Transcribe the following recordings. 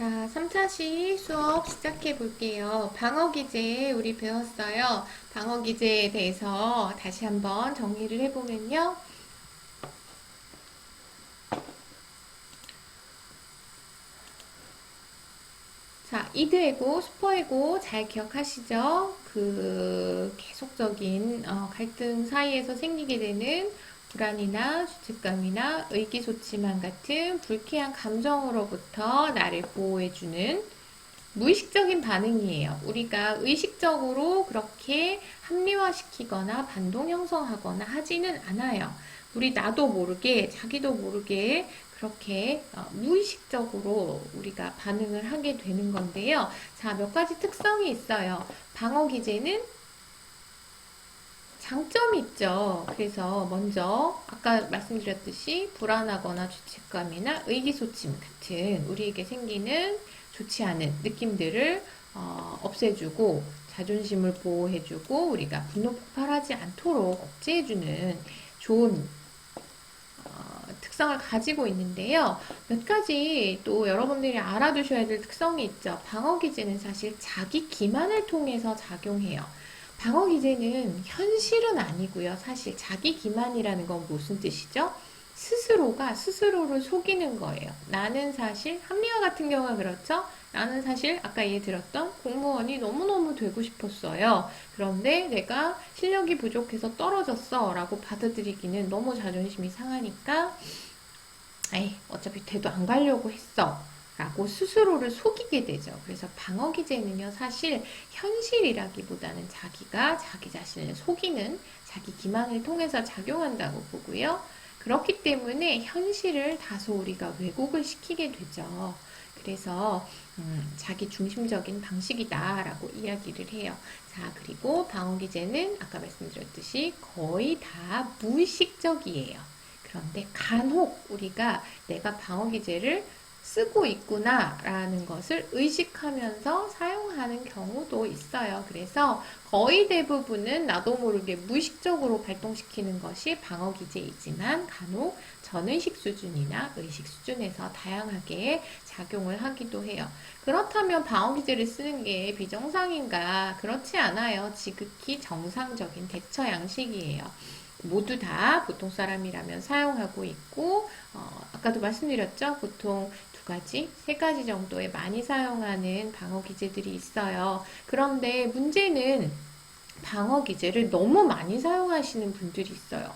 자, 3차시 수업 시작해 볼게요. 방어 기제 우리 배웠어요. 방어 기제에 대해서 다시 한번 정리를 해보면요. 자, 이드에고, 슈퍼에고 잘 기억하시죠? 그 계속적인 갈등 사이에서 생기게 되는 불안이나 죄책감이나 의기소침함 같은 불쾌한 감정으로부터 나를 보호해주는 무의식적인 반응이에요. 우리가 의식적으로 그렇게 합리화시키거나 반동 형성하거나 하지는 않아요. 우리 나도 모르게 자기도 모르게 그렇게 무의식적으로 우리가 반응을 하게 되는 건데요. 자, 몇 가지 특성이 있어요. 방어 기제는 장점이 있죠. 그래서 먼저 아까 말씀드렸듯이 불안하거나 죄책감이나 의기소침 같은 우리에게 생기는 좋지 않은 느낌들을 없애주고 자존심을 보호해주고 우리가 분노 폭발하지 않도록 억제해주는 좋은 특성을 가지고 있는데요. 몇 가지 또 여러분들이 알아두셔야 될 특성이 있죠. 방어 기제는 사실 자기 기만을 통해서 작용해요. 방어 기제는 현실은 아니고요. 사실 자기 기만이라는 건 무슨 뜻이죠? 스스로가 스스로를 속이는 거예요. 나는 사실 합리화 같은 경우가 그렇죠. 나는 사실 아까 얘기 들었던 공무원이 너무너무 되고 싶었어요. 그런데 내가 실력이 부족해서 떨어졌어 라고 받아들이기는 너무 자존심이 상하니까 에이, 어차피 대도 안 가려고 했어. 라고 스스로를 속이게 되죠. 그래서 방어 기제는요, 사실 현실이라기보다는 자기가 자기 자신을 속이는 자기 기만을 통해서 작용한다고 보고요. 그렇기 때문에 현실을 다소 우리가 왜곡을 시키게 되죠. 그래서 자기 중심적인 방식이다라고 이야기를 해요. 자, 그리고 방어 기제는 아까 말씀드렸듯이 거의 다 무의식적이에요. 그런데 간혹 우리가 내가 방어 기제를 쓰고 있구나 라는 것을 의식하면서 사용하는 경우도 있어요. 그래서 거의 대부분은 나도 모르게 무의식적으로 발동시키는 것이 방어 기제이지만 간혹 전의식 수준이나 의식 수준에서 다양하게 작용을 하기도 해요. 그렇다면 방어 기제를 쓰는 게 비정상인가? 그렇지 않아요. 지극히 정상적인 대처 양식이에요. 모두 다 보통 사람이라면 사용하고 있고 아까도 말씀드렸죠. 보통 두 가지, 세 가지 정도의 많이 사용하는 방어 기제들이 있어요. 그런데 문제는 방어 기제를 너무 많이 사용하시는 분들이 있어요.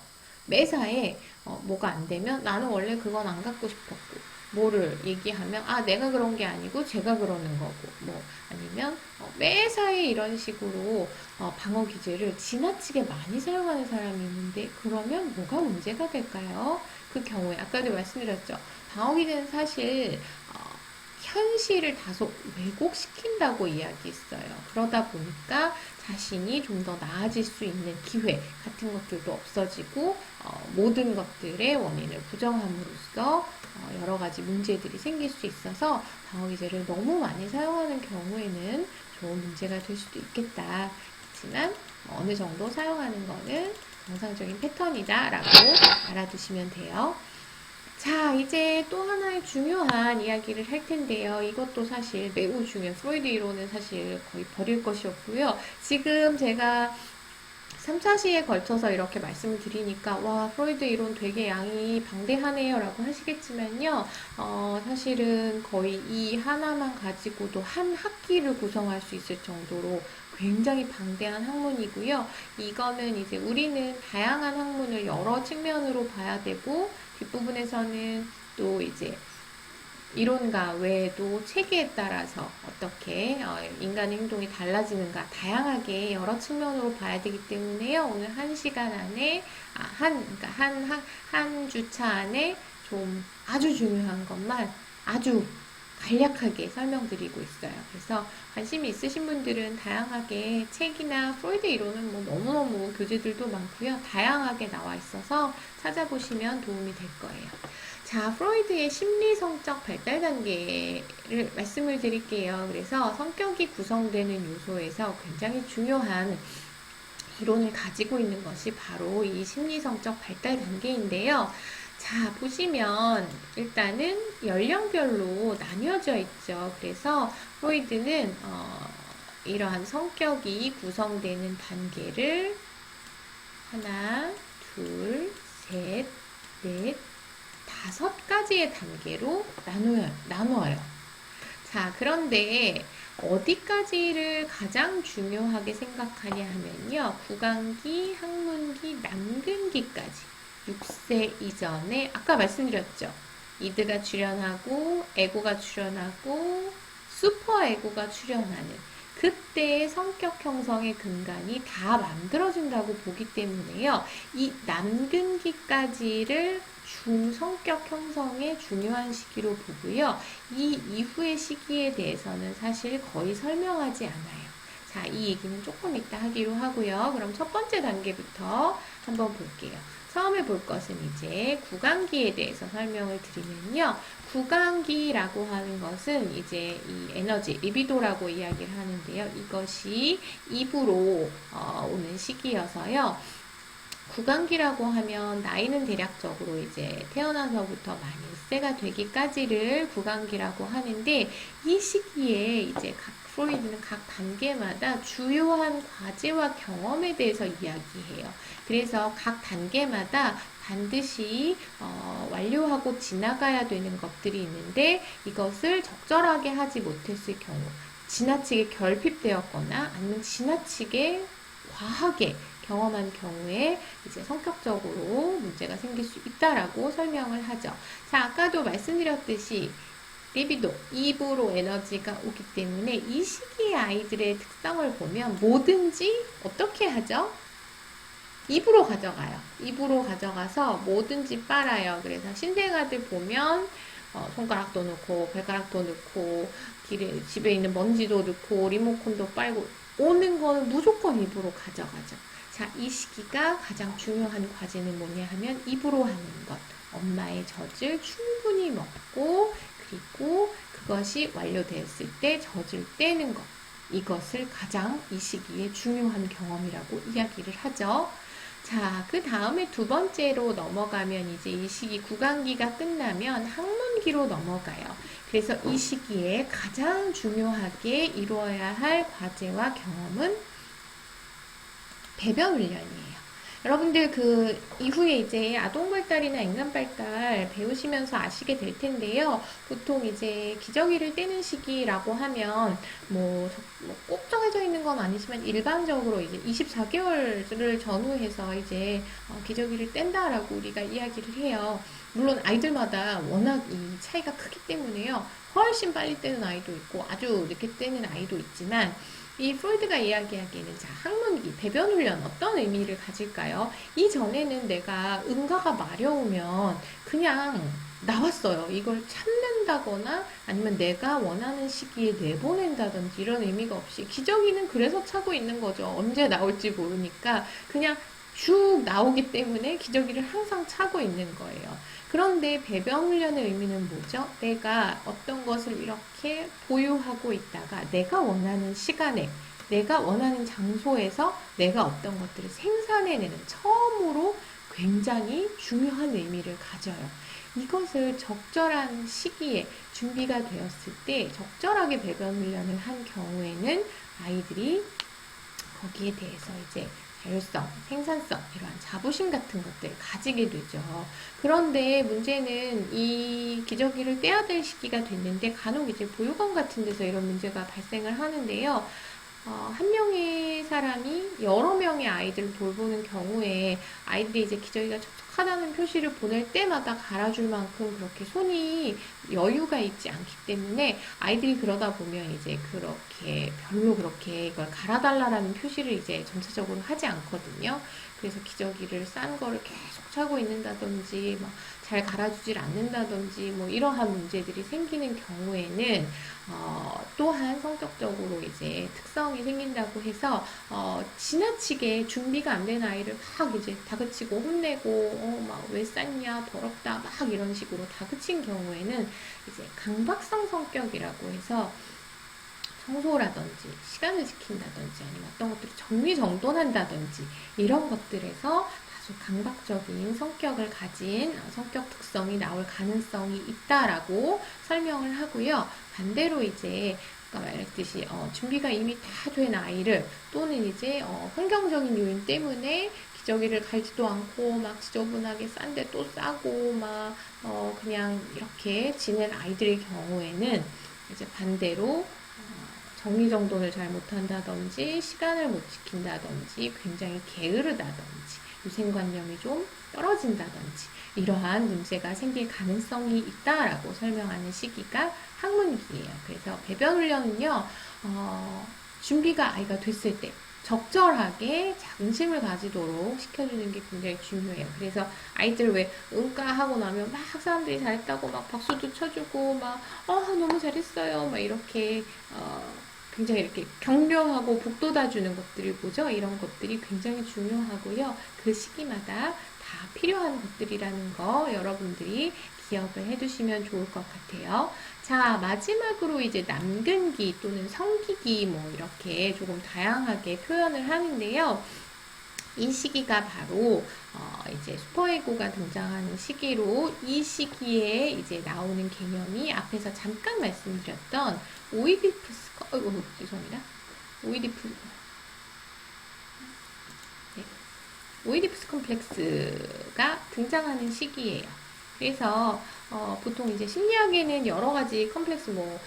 매사에 뭐가 안 되면 나는 원래 그건 안 갖고 싶었고 뭐를 얘기하면 내가 그런 게 아니고 제가 그러는 거고 뭐 아니면 매사에 이런 식으로 방어 기제를 지나치게 많이 사용하는 사람이 있는데 그러면 뭐가 문제가 될까요? 그 경우에 아까도 말씀드렸죠. 방어 기제는 사실 현실을 다소 왜곡시킨다고 이야기했어요. 그러다 보니까 자신이 좀 더 나아질 수 있는 기회 같은 것들도 없어지고 모든 것들의 원인을 부정함으로써 여러 가지 문제들이 생길 수 있어서 방어 기제를 너무 많이 사용하는 경우에는 좋은 문제가 될 수도 있겠다. 그렇지만 어느 정도 사용하는 거는 정상적인 패턴이다라고 알아두시면 돼요. 자, 이제 또 하나의 중요한 이야기를 할 텐데요. 이것도 사실 매우 중요한 프로이드 이론은 사실 거의 버릴 것이었고요. 지금 제가 3차시에 걸쳐서 이렇게 말씀을 드리니까 와, 프로이드 이론 되게 양이 방대하네요 라고 하시겠지만요. 사실은 거의 이 하나만 가지고도 한 학기를 구성할 수 있을 정도로 굉장히 방대한 학문이고요. 이거는 이제 우리는 다양한 학문을 여러 측면으로 봐야 되고 뒷부분에서는 또 이제 이론가 외에도 체계에 따라서 어떻게 인간의 행동이 달라지는가 다양하게 여러 측면으로 봐야 되기 때문에요. 오늘 1시간 안에 그러니까 한 주차 안에 좀 아주 중요한 것만 아주 간략하게 설명드리고 있어요. 그래서 관심이 있으신 분들은 다양하게 책이나 프로이드 이론은 뭐 너무너무 교재들도 많고요. 다양하게 나와 있어서 찾아보시면 도움이 될 거예요. 자, 프로이드의 심리성적 발달 단계를 말씀을 드릴게요. 그래서 성격이 구성되는 요소에서 굉장히 중요한 이론을 가지고 있는 것이 바로 이 심리성적 발달 단계인데요. 자, 보시면 일단은 연령별로 나뉘어져 있죠. 그래서 프로이드는 이러한 성격이 구성되는 단계를 하나, 둘, 셋, 넷, 다섯 가지의 단계로 나누어요. 자, 그런데 어디까지를 가장 중요하게 생각하냐 하면요. 구강기, 항문기, 남근기까지. 6세 이전에 아까 말씀드렸죠. 이드가 출현하고 에고가 출현하고 슈퍼 에고가 출현하는 그때의 성격 형성의 근간이 다 만들어진다고 보기 때문에요. 이 남근기까지를 중성격 형성의 중요한 시기로 보고요. 이 이후의 시기에 대해서는 사실 거의 설명하지 않아요. 자, 이 얘기는 조금 이따 하기로 하고요. 그럼 첫 번째 단계부터 한번 볼게요. 처음에 볼 것은 이제 구강기에 대해서 설명을 드리면요. 구강기라고 하는 것은 이제 이 에너지, 리비도라고 이야기를 하는데요. 이것이 입으로 오는 시기여서요. 구강기라고 하면 나이는 대략적으로 이제 태어나서부터 만 1세가 되기까지를 구강기라고 하는데 이 시기에 이제 프로이드는 각 단계마다 주요한 과제와 경험에 대해서 이야기해요. 그래서 각 단계마다 반드시 완료하고 지나가야 되는 것들이 있는데 이것을 적절하게 하지 못했을 경우 지나치게 결핍되었거나 아니면 지나치게 과하게 경험한 경우에 이제 성격적으로 문제가 생길 수 있다라고 설명을 하죠. 자, 아까도 말씀드렸듯이 리비도, 입으로 에너지가 오기 때문에 이 시기의 아이들의 특성을 보면 뭐든지 어떻게 하죠? 입으로 가져가요. 입으로 가져가서 뭐든지 빨아요. 그래서 신생아들 보면 손가락도 넣고 발가락도 넣고 집에 있는 먼지도 넣고 리모컨도 빨고 오는 거는 무조건 입으로 가져가죠. 자, 이 시기가 가장 중요한 과제는 뭐냐 하면 입으로 하는 것. 엄마의 젖을 충분히 먹고 그리고 그것이 완료되었을 때 젖을 떼는 것. 이것을 가장 이 시기에 중요한 경험이라고 이야기를 하죠. 자, 그 다음에 두 번째로 넘어가면 이제 이 시기 구강기가 끝나면 항문기로 넘어가요. 그래서 이 시기에 가장 중요하게 이루어야 할 과제와 경험은 배변 훈련이에요. 여러분들 그 이후에 이제 아동 발달이나 인간 발달 배우시면서 아시게 될 텐데요. 보통 이제 기저귀를 떼는 시기라고 하면 꼭 정해져 있는 건 아니지만 일반적으로 이제 24개월을 전후해서 이제 기저귀를 뗀다라고 우리가 이야기를 해요. 물론 아이들마다 워낙 이 차이가 크기 때문에요. 훨씬 빨리 떼는 아이도 있고 아주 늦게 떼는 아이도 있지만 이 프로이드가 이야기하기에는 자, 항문기, 배변 훈련 어떤 의미를 가질까요? 이전에는 내가 응가가 마려우면 그냥 나왔어요. 이걸 참는다거나 아니면 내가 원하는 시기에 내보낸다든지 이런 의미가 없이 기저귀는 그래서 차고 있는 거죠. 언제 나올지 모르니까 그냥 쭉 나오기 때문에 기저귀를 항상 차고 있는 거예요. 그런데 배변 훈련의 의미는 뭐죠? 내가 어떤 것을 이렇게 보유하고 있다가 내가 원하는 시간에 내가 원하는 장소에서 내가 어떤 것들을 생산해내는 처음으로 굉장히 중요한 의미를 가져요. 이것을 적절한 시기에 준비가 되었을 때 적절하게 배변 훈련을 한 경우에는 아이들이 거기에 대해서 이제 자율성, 생산성, 이러한 자부심 같은 것들을 가지게 되죠. 그런데 문제는 이 기저귀를 떼야 될 시기가 됐는데 간혹 이제 보육원 같은 데서 이런 문제가 발생을 하는데요. 한 명의 사람이 여러 명의 아이들을 돌보는 경우에 아이들이 이제 기저귀가 촉촉하다는 표시를 보낼 때마다 갈아줄 만큼 그렇게 손이 여유가 있지 않기 때문에 아이들이 그러다 보면 이제 그렇게 별로 그렇게 이걸 갈아달라라는 표시를 이제 전체적으로 하지 않거든요. 그래서 기저귀를 싼 거를 계속 차고 있는다든지 잘 갈아주질 않는다든지 이러한 문제들이 생기는 경우에는 또한 성격적으로 이제 특성이 생긴다고 해서 지나치게 준비가 안 된 아이를 막 이제 다그치고 혼내고 왜 쌌냐 더럽다 막 이런 식으로 다그친 경우에는 이제 강박성 성격이라고 해서 청소라든지 시간을 지킨다든지 아니면 어떤 것들을 정리정돈한다든지 이런 것들에서 다소 강박적인 성격을 가진 성격 특성이 나올 가능성이 있다라고 설명을 하고요. 반대로 이제 아까 말했듯이 준비가 이미 다 된 아이를 또는 이제 환경적인 요인 때문에 기저귀를 갈지도 않고 막 지저분하게 싼데 또 싸고 막 그냥 이렇게 지낸 아이들의 경우에는 이제 반대로 정리정돈을 잘 못한다든지 시간을 못 지킨다든지 굉장히 게으르다든지 위생관념이 좀 떨어진다든지 이러한 문제가 생길 가능성이 있다라고 설명하는 시기가 학문기예요. 그래서 배변 훈련은요, 준비가 아이가 됐을 때 적절하게 자긍심을 가지도록 시켜주는 게 굉장히 중요해요. 그래서 아이들 왜 응가 하고 나면 막 사람들이 잘했다고 막 박수도 쳐주고 막 너무 잘했어요 막 이렇게 굉장히 이렇게 격려하고 북돋아주는 것들이 뭐죠? 이런 것들이 굉장히 중요하고요. 그 시기마다 다 필요한 것들이라는 거 여러분들이 기억을 해두시면 좋을 것 같아요. 자, 마지막으로 이제 남근기 또는 성기기 뭐 이렇게 조금 다양하게 표현을 하는데요. 이 시기가 바로 이제 슈퍼에고가 등장하는 시기로 이 시기에 이제 나오는 개념이 앞에서 잠깐 말씀드렸던 오이디푸스 죄송합니다. 오이디푸스 컴플렉스가 등장하는 시기예요. 그래서 보통 이제 심리학에는 여러 가지 컴플렉스 뭐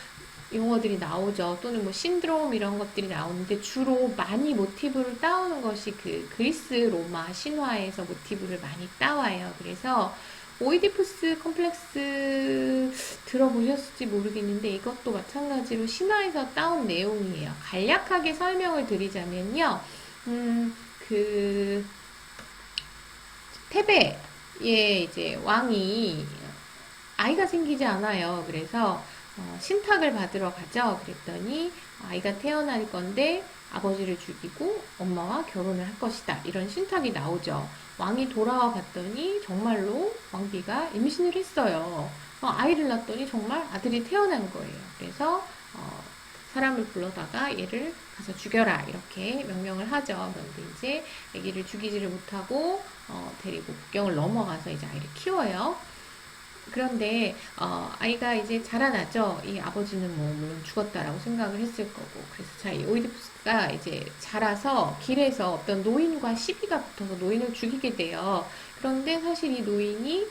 용어들이 나오죠. 또는 뭐 신드롬 이런 것들이 나오는데 주로 많이 모티브를 따오는 것이 그 그리스 로마 신화에서 모티브를 많이 따와요. 그래서 오이디푸스 컴플렉스 들어보셨을지 모르겠는데 이것도 마찬가지로 신화에서 따온 내용이에요. 간략하게 설명을 드리자면요. 그 테베의 이제 왕이 아이가 생기지 않아요. 그래서 신탁을 받으러 가죠. 그랬더니 아이가 태어날 건데 아버지를 죽이고 엄마와 결혼을 할 것이다. 이런 신탁이 나오죠. 왕이 돌아와 봤더니 정말로 왕비가 임신을 했어요. 아이를 낳았더니 정말 아들이 태어난 거예요. 그래서 사람을 불러다가 얘를 가서 죽여라 이렇게 명령을 하죠. 그런데 이제 아기를 죽이지를 못하고 데리고 국경을 넘어가서 이제 아이를 키워요. 그런데 아이가 이제 자라나죠. 이 아버지는 뭐 물론 죽었다라고 생각을 했을 거고. 그래서 자, 이 오이디푸스가 이제 자라서 길에서 어떤 노인과 시비가 붙어서 노인을 죽이게 돼요. 그런데 사실 이 노인이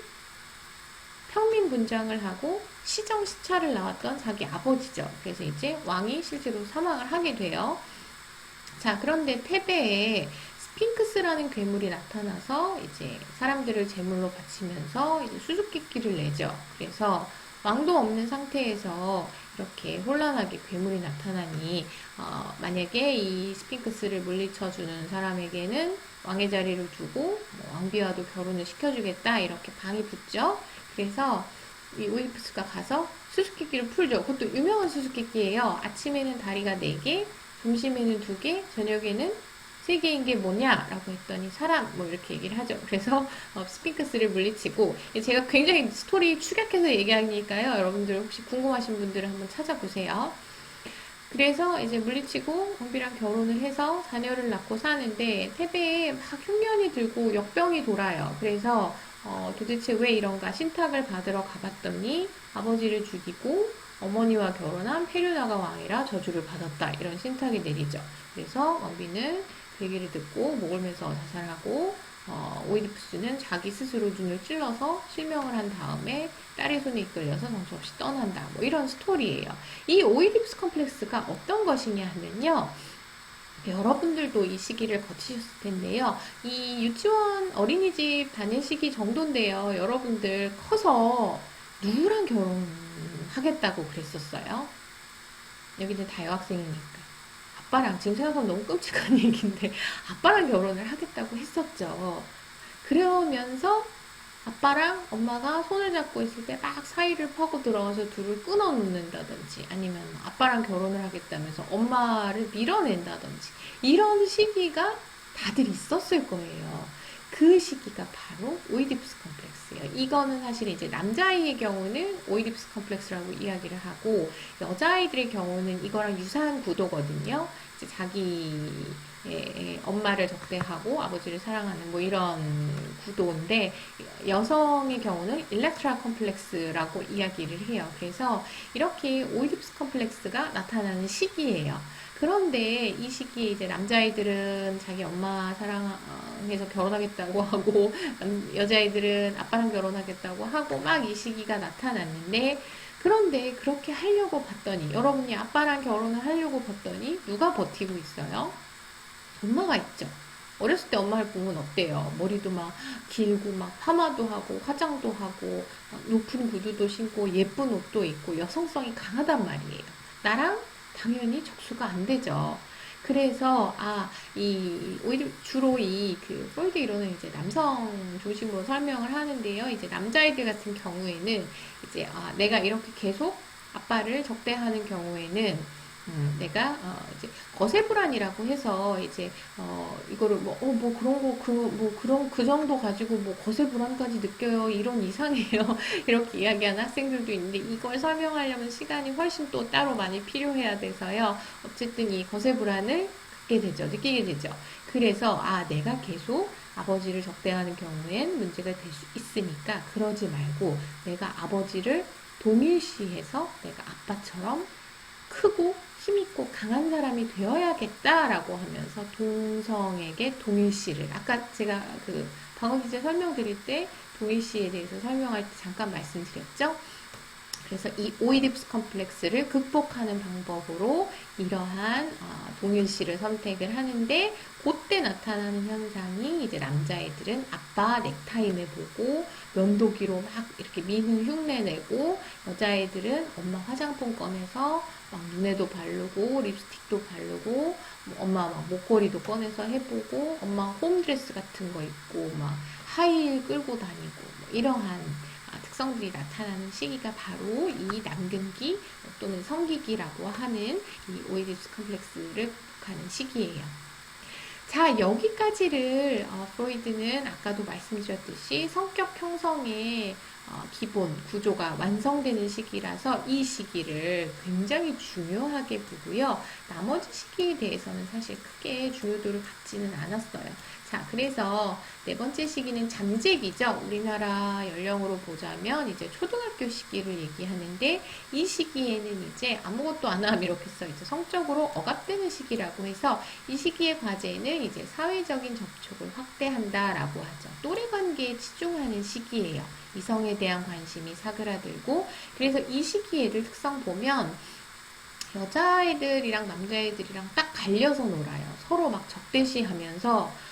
평민분장을 하고 시정시찰을 나왔던 자기 아버지죠. 그래서 이제 왕이 실제로 사망을 하게 돼요. 자, 그런데 테베에 스핑크스라는 괴물이 나타나서 이제 사람들을 제물로 바치면서 이제 수수께끼를 내죠. 그래서 왕도 없는 상태에서 이렇게 혼란하게 괴물이 나타나니 만약에 이 스핑크스를 물리쳐주는 사람에게는 왕의 자리를 주고 뭐 왕비와도 결혼을 시켜주겠다 이렇게 방이 붙죠. 그래서 이 오이디푸스가 가서 수수께끼를 풀죠. 그것도 유명한 수수께끼예요. 아침에는 다리가 4개, 점심에는 2개, 저녁에는 3개인 게 뭐냐라고 했더니 사람 뭐 이렇게 얘기를 하죠. 그래서 스핑크스를 물리치고 제가 굉장히 스토리 축약해서 얘기하니까요. 여러분들 혹시 궁금하신 분들은 한번 찾아보세요. 그래서 이제 물리치고 왕비랑 결혼을 해서 자녀를 낳고 사는데 테베에 막 흉년이 들고 역병이 돌아요. 그래서 도대체 왜 이런가 신탁을 받으러 가봤더니 아버지를 죽이고 어머니와 결혼한 페류나가 왕이라 저주를 받았다. 이런 신탁이 내리죠. 그래서 왕비는 그 얘기를 듣고 목을 매서 자살하고 오이디푸스는 자기 스스로 눈을 찔러서 실명을 한 다음에 딸의 손에 이끌려서 정처없이 떠난다. 뭐 이런 스토리예요. 이 오이디푸스 컴플렉스가 어떤 것이냐 하면요. 여러분들도 이 시기를 거치셨을 텐데요. 이 유치원 어린이집 다닐 시기 정도인데요. 여러분들 커서 누구랑 결혼하겠다고 그랬었어요? 여기는 다 여학생이니까. 아빠랑, 지금 생각하면 너무 끔찍한 얘기인데, 아빠랑 결혼을 하겠다고 했었죠. 그러면서 아빠랑 엄마가 손을 잡고 있을 때 막 사이를 파고 들어가서 둘을 끊어 놓는다든지 아니면 아빠랑 결혼을 하겠다면서 엄마를 밀어낸다든지 이런 시기가 다들 있었을 거예요. 그 시기가 바로 오이디푸스 컴플렉스. 컴플렉스예요. 이거는 사실 이제 남자아이의 경우는 오이디푸스 컴플렉스라고 이야기를 하고 여자아이들의 경우는 이거랑 유사한 구도거든요. 이제 자기 엄마를 적대하고 아버지를 사랑하는 뭐 이런 구도인데 여성의 경우는 일렉트라 컴플렉스라고 이야기를 해요. 그래서 이렇게 오이디푸스 컴플렉스가 나타나는 시기예요. 그런데 이 시기에 이제 남자아이들은 자기 엄마 사랑해서 결혼하겠다고 하고 여자아이들은 아빠랑 결혼하겠다고 하고 막 이 시기가 나타났는데 그런데 그렇게 하려고 봤더니 여러분이 아빠랑 결혼을 하려고 봤더니 누가 버티고 있어요? 엄마가 있죠. 어렸을 때 엄마를 보면 어때요? 머리도 막 길고 막 파마도 하고 화장도 하고 높은 구두도 신고 예쁜 옷도 입고 여성성이 강하단 말이에요. 나랑 당연히 적수가 안 되죠. 그래서 오히려 주로 이 프로이드 이론은 이제 남성 중심으로 설명을 하는데요. 이제 남자애들 같은 경우에는 이제 내가 이렇게 계속 아빠를 적대하는 경우에는 내가 이제 거세불안이라고 해서 이제 이거를 뭐 그런 거 그런 그 정도 가지고 뭐 거세불안까지 느껴요 이런 이상해요 이렇게 이야기하는 학생들도 있는데 이걸 설명하려면 시간이 훨씬 또 따로 많이 필요해야 돼서요. 어쨌든 이 거세불안을 느끼게 되죠. 그래서 내가 계속 아버지를 적대하는 경우엔 문제가 될 수 있으니까 그러지 말고 내가 아버지를 동일시해서 내가 아빠처럼 크고 힘있고 강한 사람이 되어야겠다라고 하면서 동성에게 동일시를 아까 제가 그 방어기제 설명드릴 때 동일시에 대해서 설명할 때 잠깐 말씀드렸죠. 그래서 이 오이디푸스 컴플렉스를 극복하는 방법으로 이러한 동일시를 선택을 하는데 그때 나타나는 현상이 이제 남자애들은 아빠 넥타이매 보고 면도기로 막 이렇게 미는 흉내 내고 여자애들은 엄마 화장품 꺼내서 막 눈에도 바르고 립스틱도 바르고 엄마 막 목걸이도 꺼내서 해보고 엄마 홈드레스 같은 거 입고 막 하이힐 끌고 다니고 뭐 이러한 특성들이 나타나는 시기가 바로 이 남근기 또는 성기기라고 하는 이 오이디푸스 컴플렉스를 극복하는 시기예요. 자, 여기까지를 프로이드는 아까도 말씀드렸듯이 성격 형성의 기본 구조가 완성되는 시기라서 이 시기를 굉장히 중요하게 보고요. 나머지 시기에 대해서는 사실 크게 중요도를 갖지는 않았어요. 자, 그래서 네 번째 시기는 잠재기죠. 우리나라 연령으로 보자면 이제 초등학교 시기를 얘기하는데 이 시기에는 이제 아무것도 안 하면 이렇게 써있죠. 성적으로 억압되는 시기라고 해서 이 시기의 과제는 이제 사회적인 접촉을 확대한다라고 하죠. 또래 관계에 치중하는 시기예요. 이성에 대한 관심이 사그라들고 그래서 이 시기에를 특성 보면 여자애들이랑 남자애들이랑 딱 갈려서 놀아요. 서로 막 적대시하면서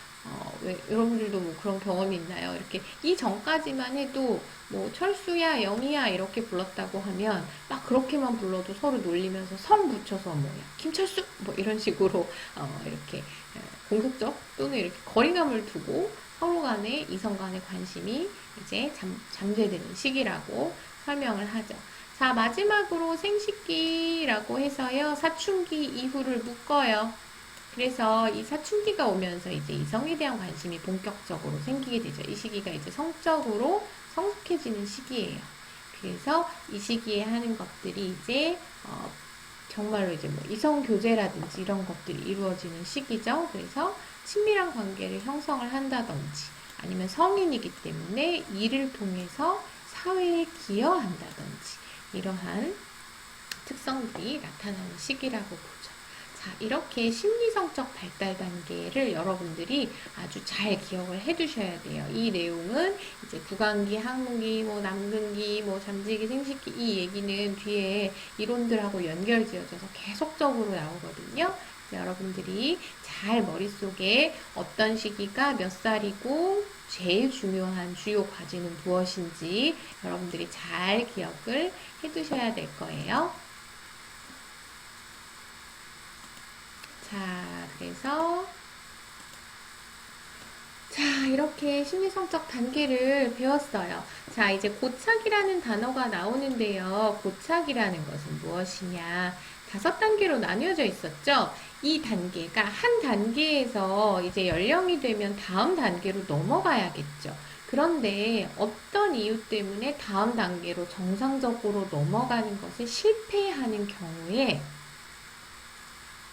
왜 여러분들도 뭐 그런 경험이 있나요? 이렇게 이 전까지만 해도 뭐 철수야, 영희야 이렇게 불렀다고 하면 막 그렇게만 불러도 서로 놀리면서 성 붙여서 뭐야 김철수 뭐 이런 식으로 이렇게 공격적 또는 이렇게 거리감을 두고 서로 간의 이성 간의 관심이 이제 잠재되는 시기라고 설명을 하죠. 자, 마지막으로 생식기라고 해서요. 사춘기 이후를 묶어요. 그래서 이 사춘기가 오면서 이제 이성에 대한 관심이 본격적으로 생기게 되죠. 이 시기가 이제 성적으로 성숙해지는 시기예요. 그래서 이 시기에 하는 것들이 이제 정말로 이제 뭐 이성 교제라든지 이런 것들이 이루어지는 시기죠. 그래서 친밀한 관계를 형성을 한다든지 아니면 성인이기 때문에 이를 통해서 사회에 기여한다든지 이러한 특성들이 나타나는 시기라고 보죠. 자, 이렇게 심리성적 발달 단계를 여러분들이 아주 잘 기억을 해 두셔야 돼요. 이 내용은 이제 구강기, 항문기, 뭐 남근기, 뭐 잠재기, 생식기 이 얘기는 뒤에 이론들하고 연결지어져서 계속적으로 나오거든요. 여러분들이 잘 머릿속에 어떤 시기가 몇 살이고 제일 중요한 주요 과제는 무엇인지 여러분들이 잘 기억을 해 두셔야 될 거예요. 자, 그래서 자, 이렇게 심리성적 단계를 배웠어요. 자, 이제 고착이라는 단어가 나오는데요. 고착이라는 것은 무엇이냐? 5단계로 나뉘어져 있었죠. 이 단계가 한 단계에서 이제 연령이 되면 다음 단계로 넘어가야겠죠. 그런데 어떤 이유 때문에 다음 단계로 정상적으로 넘어가는 것에 실패하는 경우에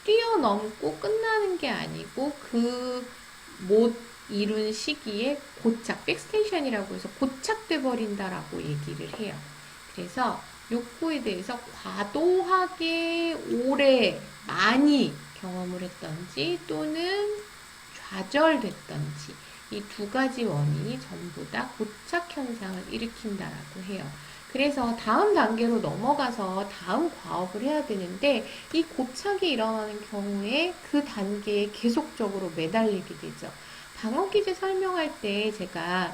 뛰어넘고 끝나는 게 아니고 그 못 이룬 시기에 고착, 백스텐션이라고 해서 고착돼 버린다라고 얘기를 해요. 그래서 욕구에 대해서 과도하게 오래 많이 경험을 했던지 또는 좌절됐던지 이 두 가지 원인이 전부 다 고착 현상을 일으킨다라고 해요. 그래서 다음 단계로 넘어가서 다음 과업을 해야 되는데 이 고착이 일어나는 경우에 그 단계에 계속적으로 매달리게 되죠. 방어기제 설명할 때 제가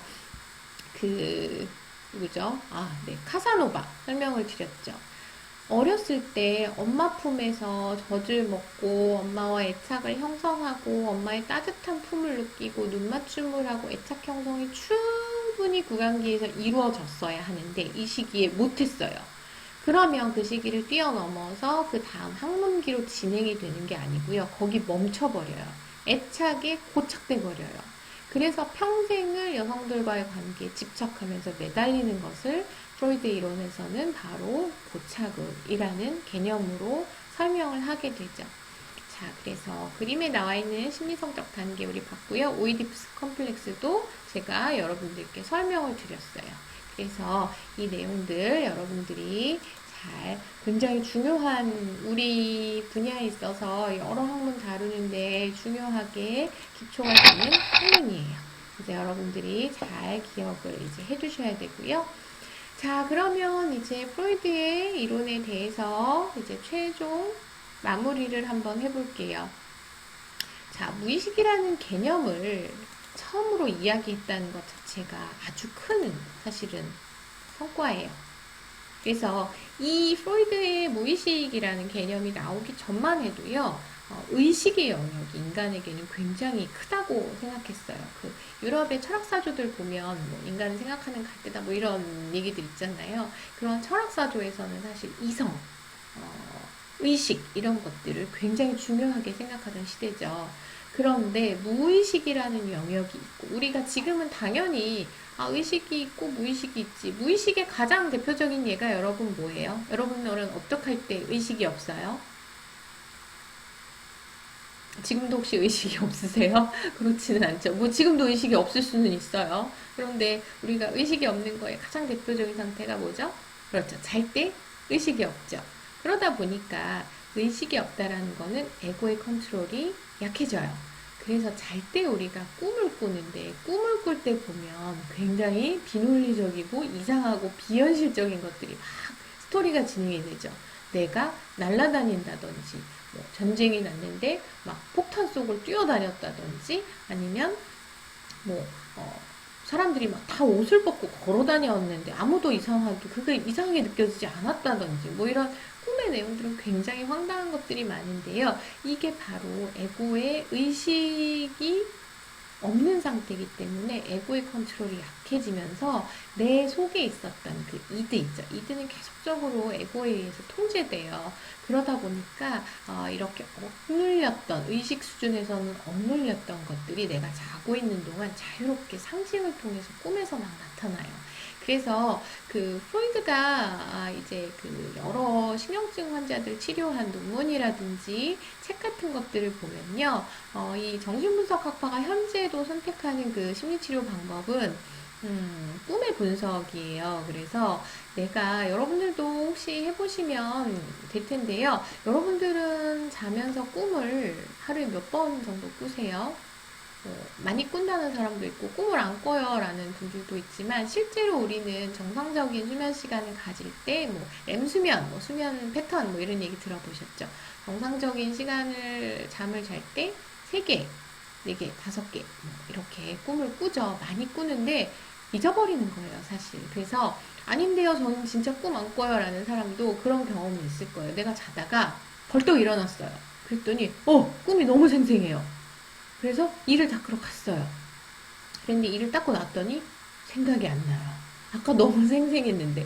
누구죠? 네, 카사노바 설명을 드렸죠. 어렸을 때 엄마 품에서 젖을 먹고 엄마와 애착을 형성하고 엄마의 따뜻한 품을 느끼고 눈맞춤을 하고 애착 형성이 충분히 구강기에서 이루어졌어야 하는데 이 시기에 못했어요. 그러면 그 시기를 뛰어넘어서 그 다음 학문기로 진행이 되는 게 아니고요. 거기 멈춰버려요. 애착에 고착돼 버려요. 그래서 평생을 여성들과의 관계에 집착하면서 매달리는 것을 프로이드 이론에서는 바로 고착이라는 개념으로 설명을 하게 되죠. 자, 그래서 그림에 나와 있는 심리성적 단계 우리 봤고요. 오이디푸스 컴플렉스도 제가 여러분들께 설명을 드렸어요. 그래서 이 내용들 여러분들이 굉장히 중요한 우리 분야에 있어서 여러 학문 다루는데 중요하게 기초가 되는 학문이에요. 이제 여러분들이 잘 기억을 이제 해두셔야 되고요. 자, 그러면 이제 프로이드의 이론에 대해서 이제 최종 마무리를 한번 해볼게요. 자, 무의식이라는 개념을 처음으로 이야기했다는 것 자체가 아주 큰 사실은 성과예요. 그래서 이 프로이드의 무의식이라는 개념이 나오기 전만 해도요, 의식의 영역이 인간에게는 굉장히 크다고 생각했어요. 그 유럽의 철학사조들 보면 뭐 인간을 생각하는 갈대다 뭐 이런 얘기들 있잖아요. 그런 철학사조에서는 사실 이성, 의식 이런 것들을 굉장히 중요하게 생각하던 시대죠. 그런데 무의식이라는 영역이 있고 우리가 지금은 당연히 의식이 있고 무의식이 있지. 무의식의 가장 대표적인 예가 여러분 뭐예요? 여러분들은 어떻게 할 때 의식이 없어요? 지금도 혹시 의식이 없으세요? 그렇지는 않죠. 뭐 지금도 의식이 없을 수는 있어요. 그런데 우리가 의식이 없는 거에 가장 대표적인 상태가 뭐죠? 그렇죠. 잘 때 의식이 없죠. 그러다 보니까 의식이 없다라는 거는 에고의 컨트롤이 약해져요. 그래서 잘 때 우리가 꿈을 꾸는데 꿈을 꿀 때 보면 굉장히 비논리적이고 이상하고 비현실적인 것들이 막 스토리가 진행이 되죠. 내가 날아다닌다든지 뭐 전쟁이 났는데 막 폭탄 속을 뛰어다녔다든지 아니면 뭐 사람들이 막 다 옷을 벗고 걸어 다녔는데 아무도 그게 이상하게 느껴지지 않았다든지 뭐 이런 꿈의 내용들은 굉장히 황당한 것들이 많은데요. 이게 바로 에고의 의식이 없는 상태이기 때문에 에고의 컨트롤이 약해지면서 내 속에 있었던 그 이드 있죠. 이드는 계속적으로 에고에 의해서 통제돼요. 그러다 보니까 이렇게 억눌렸던 의식 수준에서는 억눌렸던 것들이 내가 자고 있는 동안 자유롭게 상징을 통해서 꿈에서 막 나타나요. 그래서 그 프로이드가 이제 그 여러 신경증 환자들 치료한 논문이라든지 책 같은 것들을 보면요, 이 정신분석학파가 현재도 선택하는 그 심리치료 방법은 꿈의 분석이에요. 그래서 내가 여러분들도 혹시 해보시면 될 텐데요. 여러분들은 자면서 꿈을 하루에 몇 번 정도 꾸세요? 많이 꾼다는 사람도 있고 꿈을 안 꿔요 라는 분들도 있지만 실제로 우리는 정상적인 수면 시간을 가질 때 뭐 렘수면, 뭐 수면 패턴 뭐 이런 얘기 들어보셨죠? 정상적인 시간을 잠을 잘 때 3개, 4개, 5개 뭐 이렇게 꿈을 꾸죠. 많이 꾸는데 잊어버리는 거예요 사실. 그래서 아닌데요 저는 진짜 꿈 안 꿔요 라는 사람도 그런 경험이 있을 거예요. 내가 자다가 벌떡 일어났어요. 그랬더니 꿈이 너무 생생해요. 그래서 이를 닦으러 갔어요. 그런데 이를 닦고 났더니 생각이 안 나요. 아까 너무 생생했는데,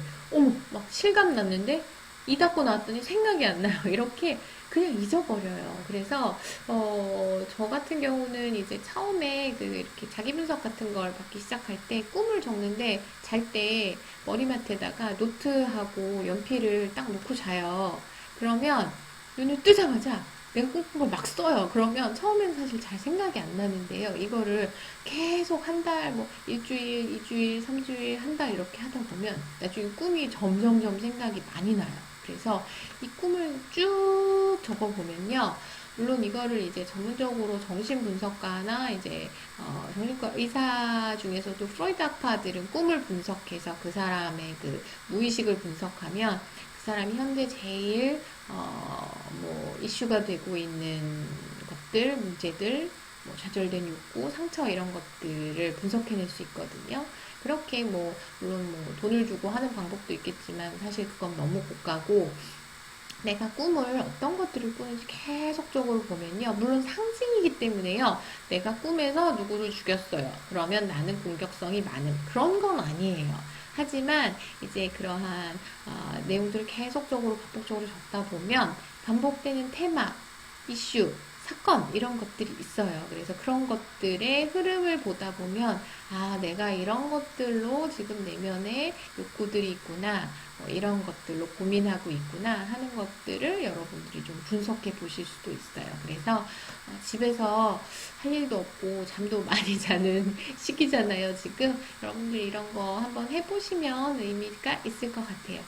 막 실감 났는데 이 닫고 나왔더니 생각이 안 나요. 이렇게 그냥 잊어버려요. 그래서 저 같은 경우는 이제 처음에 그 이렇게 자기 분석 같은 걸 받기 시작할 때 꿈을 적는데 잘 때 머리맡에다가 노트하고 연필을 딱 놓고 자요. 그러면 눈을 뜨자마자 내가 꿈꾼 걸 막 써요. 그러면 처음엔 사실 잘 생각이 안 나는데요. 이거를 계속 한 달, 뭐 일주일, 이주일, 삼주일, 한 달 이렇게 하다 보면 나중에 꿈이 점점점 생각이 많이 나요. 그래서 이 꿈을 쭉 적어보면요. 물론 이거를 이제 전문적으로 정신분석가나 이제 정신과 의사 중에서도 프로이드 학파들은 꿈을 분석해서 그 사람의 그 무의식을 분석하면 그 사람이 현재 제일 뭐 이슈가 되고 있는 것들, 문제들, 뭐 좌절된 욕구, 상처 이런 것들을 분석해낼 수 있거든요. 그렇게 뭐 물론 뭐 돈을 주고 하는 방법도 있겠지만 사실 그건 너무 고가고 내가 꿈을 어떤 것들을 꾸는지 계속적으로 보면요. 물론 상징이기 때문에요. 내가 꿈에서 누구를 죽였어요. 그러면 나는 공격성이 많은 그런 건 아니에요. 하지만 이제 그러한 내용들을 계속적으로 반복적으로 적다 보면 반복되는 테마, 이슈, 사건 이런 것들이 있어요. 그래서 그런 것들의 흐름을 보다 보면 아, 내가 이런 것들로 지금 내면에 욕구들이 있구나. 이런 것들로 고민하고 있구나 하는 것들을 여러분들이 좀 분석해 보실 수도 있어요. 그래서 집에서 할 일도 없고 잠도 많이 자는 시기잖아요. 지금 여러분들 이런 거 한번 해보시면 의미가 있을 것 같아요.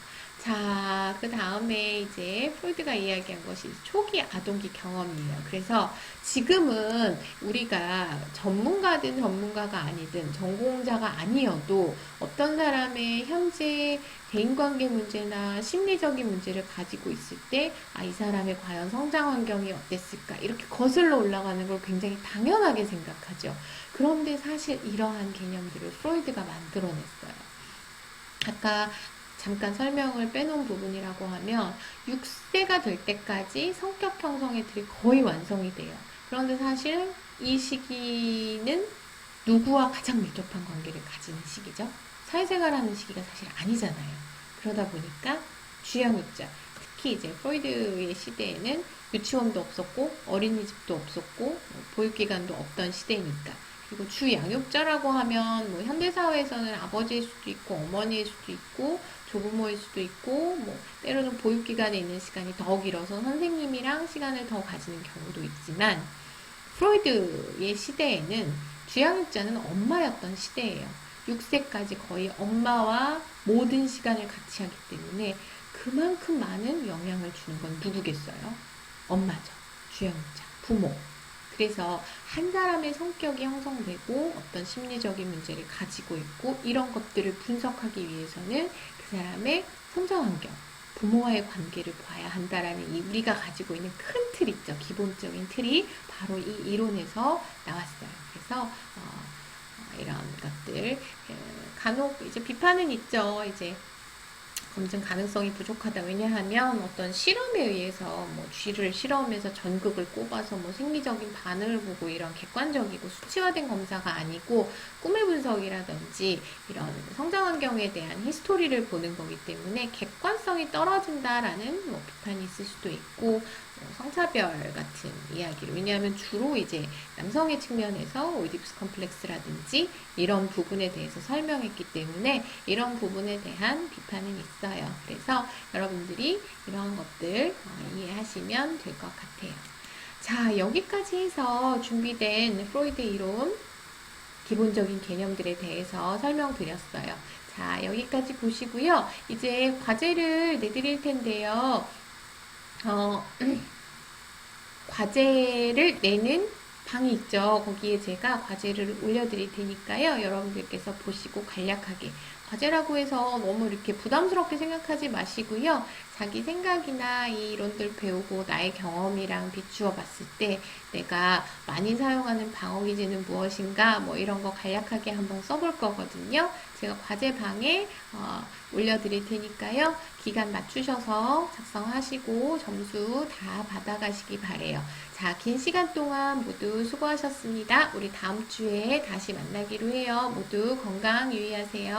자, 그 다음에 이제 프로이드가 이야기한 것이 초기 아동기 경험이에요. 그래서 지금은 우리가 전문가든 전문가가 아니든 전공자가 아니어도 어떤 사람의 현재 대인관계 문제나 심리적인 문제를 가지고 있을 때, 아, 이 사람의 과연 성장 환경이 어땠을까? 이렇게 거슬러 올라가는 걸 굉장히 당연하게 생각하죠. 그런데 사실 이러한 개념들을 프로이드가 만들어냈어요. 아까 잠깐 설명을 빼놓은 부분이라고 하면 6세가 될 때까지 성격 형성의 틀이 거의 완성이 돼요. 그런데 사실 이 시기는 누구와 가장 밀접한 관계를 가지는 시기죠. 사회생활하는 시기가 사실 아니잖아요. 그러다 보니까 주양육자, 특히 이제 프로이드의 시대에는 유치원도 없었고 어린이집도 없었고 보육기관도 없던 시대니까 그리고 주양육자라고 하면 뭐 현대사회에서는 아버지일 수도 있고 어머니일 수도 있고 조부모일 수도 있고 뭐 때로는 보육기관에 있는 시간이 더 길어서 선생님이랑 시간을 더 가지는 경우도 있지만 프로이드의 시대에는 주양육자는 엄마였던 시대예요. 6세까지 거의 엄마와 모든 시간을 같이 하기 때문에 그만큼 많은 영향을 주는 건 누구겠어요? 엄마죠. 주양육자, 부모. 그래서 한 사람의 성격이 형성되고 어떤 심리적인 문제를 가지고 있고 이런 것들을 분석하기 위해서는 그 사람의 성장 환경, 부모와의 관계를 봐야 한다라는 우리가 가지고 있는 큰 틀 있죠. 기본적인 틀이 바로 이 이론에서 나왔어요. 그래서 이런 것들 간혹 이제 비판은 있죠. 이제 검증 가능성이 부족하다. 왜냐하면 어떤 실험에 의해서 뭐 쥐를 실험해서 전극을 꼽아서 뭐 생리적인 반응을 보고 이런 객관적이고 수치화된 검사가 아니고 꿈의 분석이라든지 이런 성장 환경에 대한 히스토리를 보는 거기 때문에 객관성이 떨어진다라는 뭐 비판이 있을 수도 있고 성차별 같은 이야기를 왜냐하면 주로 이제 남성의 측면에서 오이디푸스 컴플렉스라든지 이런 부분에 대해서 설명했기 때문에 이런 부분에 대한 비판은 있어요. 그래서 여러분들이 이런 것들 이해하시면 될 것 같아요. 자, 여기까지 해서 준비된 프로이드 이론 기본적인 개념들에 대해서 설명드렸어요. 자, 여기까지 보시고요. 이제 과제를 내드릴 텐데요. 과제를 내는 방이 있죠. 거기에 제가 과제를 올려드릴 테니까요. 여러분들께서 보시고 간략하게 과제라고 해서 너무 이렇게 부담스럽게 생각하지 마시고요. 자기 생각이나 이 이론들 배우고 나의 경험이랑 비추어 봤을 때 내가 많이 사용하는 방어 기제는 무엇인가 뭐 이런 거 간략하게 한번 써볼 거거든요. 제가 과제방에 올려드릴 테니까요. 기간 맞추셔서 작성하시고 점수 다 받아가시기 바래요. 자, 긴 시간 동안 모두 수고하셨습니다. 우리 다음 주에 다시 만나기로 해요. 모두 건강 유의하세요.